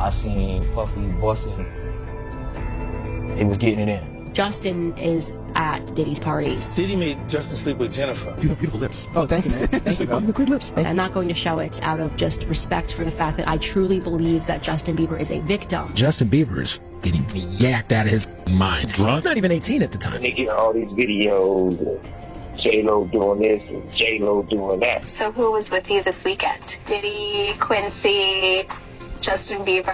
I seen Puffy busting. He was getting it in. Justin is at Diddy's parties. Diddy made Justin sleep with Jennifer. You have beautiful lips. Oh, thank you, man. Thank you, The good lips. I'm not going to show it out of just respect for the fact that I truly believe that Justin Bieber is a victim. Justin Bieber is getting yacked out of his mind. Drunk? Not even 18 at the time. They get all these videos of J-Lo doing this and J-Lo doing that. So who was with you this weekend? Diddy, Quincy, Justin Bieber.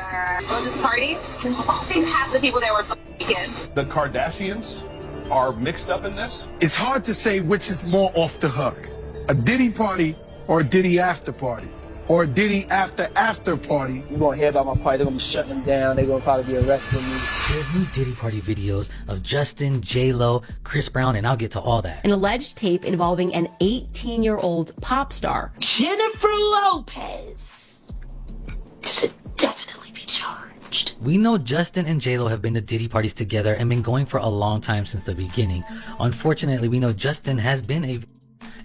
This party? I think half the people there were kids. The Kardashians are mixed up in this. It's hard to say which is more off the hook. A Diddy party or a Diddy after party. Or a Diddy after party. You won't hear about my party. They're going to be shutting them down. They're going to probably be arresting me. There's new Diddy party videos of Justin, J-Lo, Chris Brown, and I'll get to all that. An alleged tape involving an 18-year-old pop star, Jennifer Lopez, should definitely be charged. We know Justin and J-Lo have been to Diddy parties together and been going for a long time since the beginning. Unfortunately, we know Justin has been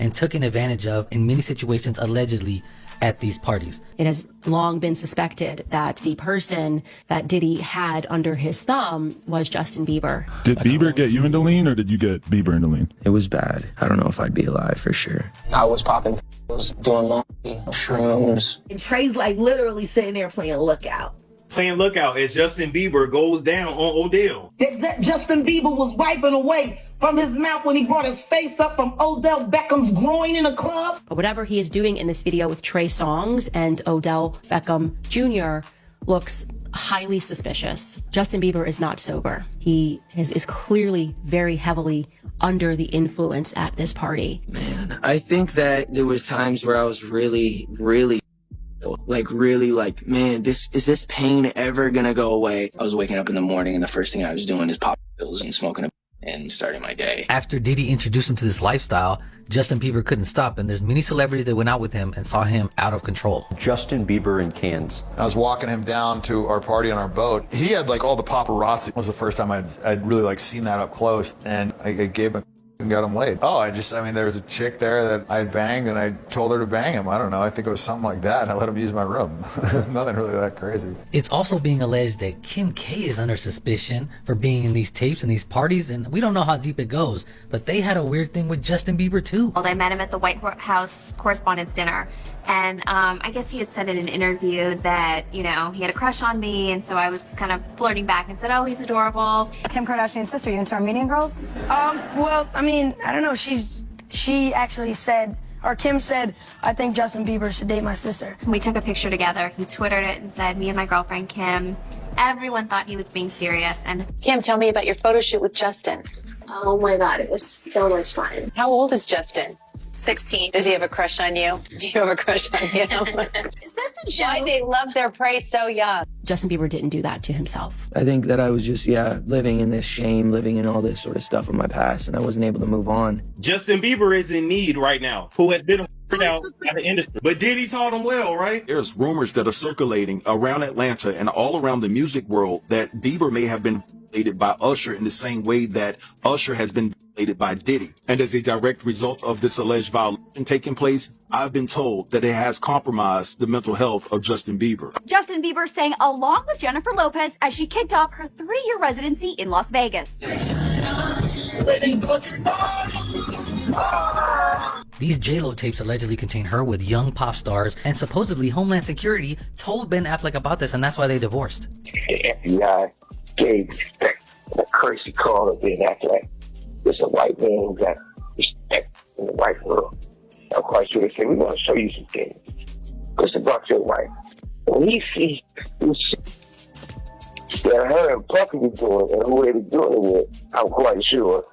and taken advantage of in many situations allegedly at these parties. It has long been suspected that the person that Diddy had under his thumb was Justin Bieber. Did Bieber get you into lean, or did you get Bieber into lean? It was bad. I don't know if I'd be alive for sure. I was popping pills, doing laundry, shrooms. And Trey's like literally sitting there playing Lookout. Playing Lookout as Justin Bieber goes down on Odell. That Justin Bieber was wiping away from his mouth when he brought his face up from Odell Beckham's groin in a club. But whatever he is doing in this video with Trey Songz and Odell Beckham Jr. looks highly suspicious. Justin Bieber is not sober. He is clearly very heavily under the influence at this party. Man, I think that there was times where I was really, man, is this pain ever gonna go away? I was waking up in the morning and the first thing I was doing is popping pills and smoking and starting my day. After Diddy introduced him to this lifestyle, Justin Bieber couldn't stop, and there's many celebrities that went out with him and saw him out of control. Justin Bieber in Cannes. I was walking him down to our party on our boat. He had like all the paparazzi. It was the first time I'd really like seen that up close, and I gave him and got him laid. There was a chick there that I banged and I told her to bang him. I don't know. I think it was something like that. I let him use my room. There's nothing really that crazy. It's also being alleged that Kim K is under suspicion for being in these tapes and these parties, and we don't know how deep it goes, but they had a weird thing with Justin Bieber too. Well, I met him at the White House Correspondents' Dinner. And I guess he had said in an interview that, he had a crush on me, and so I was kind of flirting back and said, oh, he's adorable. Kim Kardashian's sister, you into Armenian girls? Well, I don't know. She actually said, or Kim said, I think Justin Bieber should date my sister. We took a picture together. He Twittered it and said, me and my girlfriend Kim. Everyone thought he was being serious. And Kim, tell me about your photo shoot with Justin. oh my God, it was so much fun. How old is Justin? 16. Does he have a crush on you? Do you have a crush on him? Is this a joke? Why they love their prey so young? Justin Bieber didn't do that to himself. I think that I was just, living in this shame, living in all this sort of stuff in my past, and I wasn't able to move on. Justin Bieber is in need right now, who has been out by the industry. But Diddy taught him well, right? There's rumors that are circulating around Atlanta and all around the music world that Bieber may have been violated by Usher in the same way that Usher has been violated by Diddy. And as a direct result of this alleged violation taking place, I've been told that it has compromised the mental health of Justin Bieber. Justin Bieber sang along with Jennifer Lopez as she kicked off her 3-year residency in Las Vegas. These J-Lo tapes allegedly contain her with young pop stars, and supposedly Homeland Security told Ben Affleck about this, and that's why they divorced. The FBI gave respect a courtesy call to Ben Affleck. It's a white man who got respect in the white world. I'm quite sure they say, we want to show you some things. Because about your wife. When he sees that her and Puffy be doing and who they be doing it with, I'm quite sure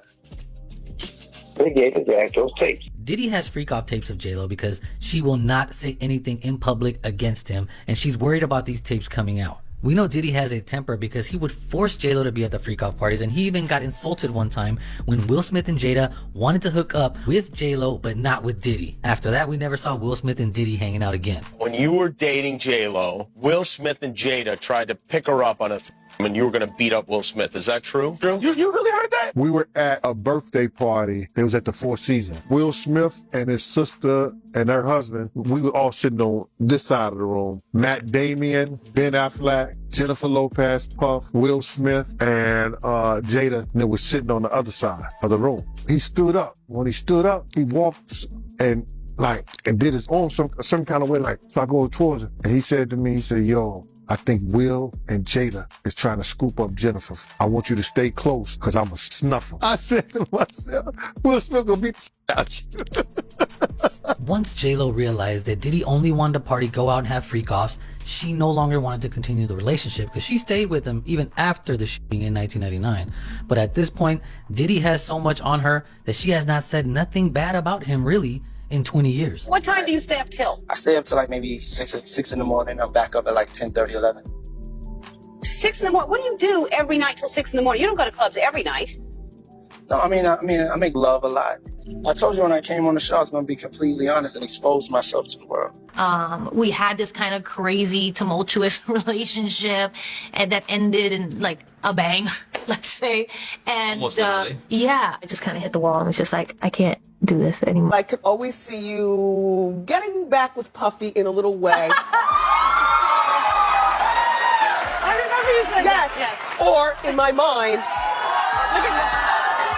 they gave his ass those tapes. Diddy has freak-off tapes of J-Lo because she will not say anything in public against him, and she's worried about these tapes coming out. We know Diddy has a temper because he would force J-Lo to be at the freak-off parties, and he even got insulted one time when Will Smith and Jada wanted to hook up with J-Lo but not with Diddy. After that, we never saw Will Smith and Diddy hanging out again. When you were dating J-Lo, Will Smith and Jada tried to pick her up on a and you were going to beat up Will Smith. Is that true? You really heard that? We were at a birthday party. It was at the Four Seasons. Will Smith and his sister and her husband, we were all sitting on this side of the room. Matt Damien, Ben Affleck, Jennifer Lopez, Puff, Will Smith, and Jada, and they were sitting on the other side of the room. He stood up. When he stood up, he walked and did his own some kind of way, so I go towards him. And he said to me, he said, yo, I think Will and Jada is trying to scoop up Jennifer. I want you to stay close because I'm a snuffer. I said to myself, Will Smith gonna beat the out you. Once J-Lo realized that Diddy only wanted to party, go out and have freak-offs, she no longer wanted to continue the relationship because she stayed with him even after the shooting in 1999. But at this point, Diddy has so much on her that she has not said nothing bad about him really in 20 years. What time do you stay up till? I stay up till like maybe 6 in the morning. I'm back up at like 10:30, 11. 6 in the morning? What do you do every night till 6 in the morning? You don't go to clubs every night. No, I make love a lot. I told you when I came on the show, I was going to be completely honest and expose myself to the world. We had this kind of crazy, tumultuous relationship, and that ended in like a bang, let's say. And yeah, I just kind of hit the wall and was just like, I can't do this anymore. I could always see you getting back with Puffy in a little way. I remember you saying yes. Or in my mind.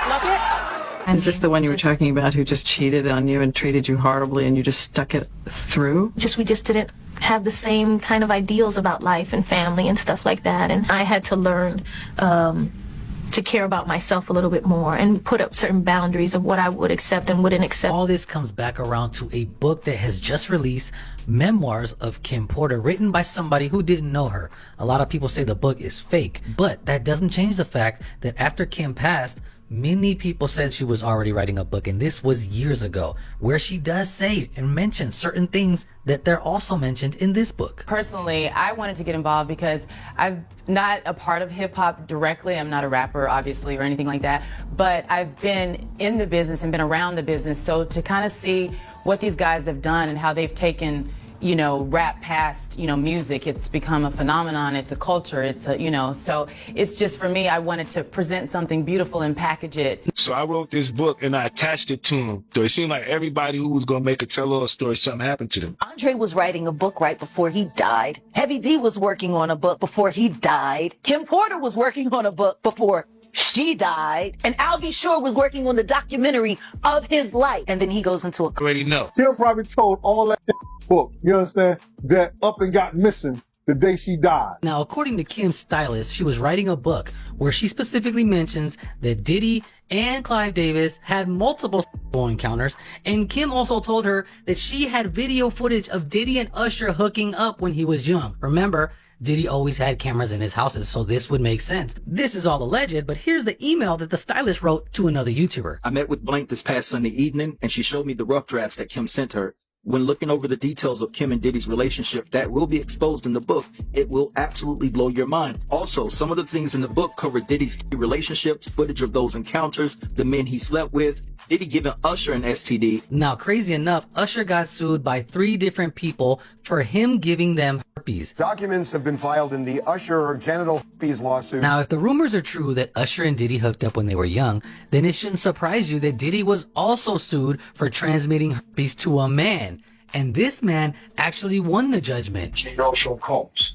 Look at Is this the one you were talking about who just cheated on you and treated you horribly and you just stuck it through? We just didn't have the same kind of ideals about life and family and stuff like that. And I had to learn to care about myself a little bit more and put up certain boundaries of what I would accept and wouldn't accept. All this comes back around to a book that has just released, Memoirs of Kim Porter, written by somebody who didn't know her. A lot of people say the book is fake, but that doesn't change the fact that after Kim passed, many people said she was already writing a book, and this was years ago, where she does say and mention certain things that they're also mentioned in this book. Personally, I wanted to get involved because I'm not a part of hip-hop directly. I'm not a rapper, obviously, or anything like that, but I've been in the business and been around the business, so to kind of see what these guys have done and how they've taken rap past, music. It's become a phenomenon. It's a culture. It's a, so it's just, for me, I wanted to present something beautiful and package it. So I wrote this book and I attached it to him. So it seemed like everybody who was going to make a tell-all story, something happened to them. Andre was writing a book right before he died. Heavy D was working on a book before he died. Kim Porter was working on a book before she died. And Albie Shore was working on the documentary of his life. And then he goes into a... Already know. Kim probably told all that book, you understand, that up and got missing the day she died. Now, according to Kim's stylist, she was writing a book where she specifically mentions that Diddy and Clive Davis had multiple encounters, and Kim also told her that she had video footage of Diddy and Usher hooking up when he was young. Remember, Diddy always had cameras in his houses, so this would make sense. This is all alleged, but here's the email that the stylist wrote to another YouTuber. I met with Blank this past Sunday evening, and she showed me the rough drafts that Kim sent her. When looking over the details of Kim and Diddy's relationship that will be exposed in the book, it will absolutely blow your mind. Also, some of the things in the book cover Diddy's key relationships, footage of those encounters, the men he slept with, Diddy giving Usher an STD. Now, crazy enough, Usher got sued by 3 different people for him giving them herpes. Documents have been filed in the Usher genital herpes lawsuit. Now, if the rumors are true that Usher and Diddy hooked up when they were young, then it shouldn't surprise you that Diddy was also sued for transmitting herpes to a man. And this man actually won the judgment. Sean Combs.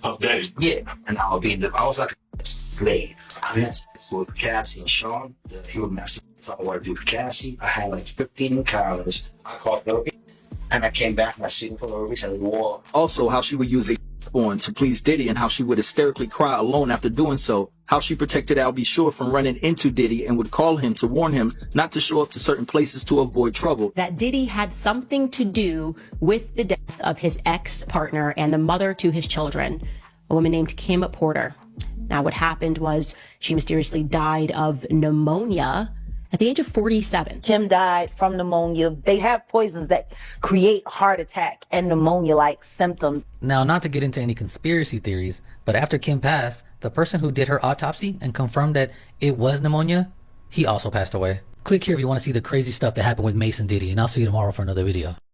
Okay. Yeah, and I was like a slave. I met with Cassie and Sean. He was messing with what I do with Cassie. I had like 15 encounters. I caught herpes, and I came back and I seen for herpes and war. Also, how she would use a on to please Diddy and how she would hysterically cry alone after doing so. How she protected Albie Shore from running into Diddy and would call him to warn him not to show up to certain places to avoid trouble. That Diddy had something to do with the death of his ex-partner and the mother to his children, a woman named Kim Porter. Now, what happened was she mysteriously died of pneumonia at the age of 47. Kim died from pneumonia. They have poisons that create heart attack and pneumonia-like symptoms. Now, not to get into any conspiracy theories, but after Kim passed, the person who did her autopsy and confirmed that it was pneumonia, he also passed away. Click here if you want to see the crazy stuff that happened with Mason Diddy, and I'll see you tomorrow for another video.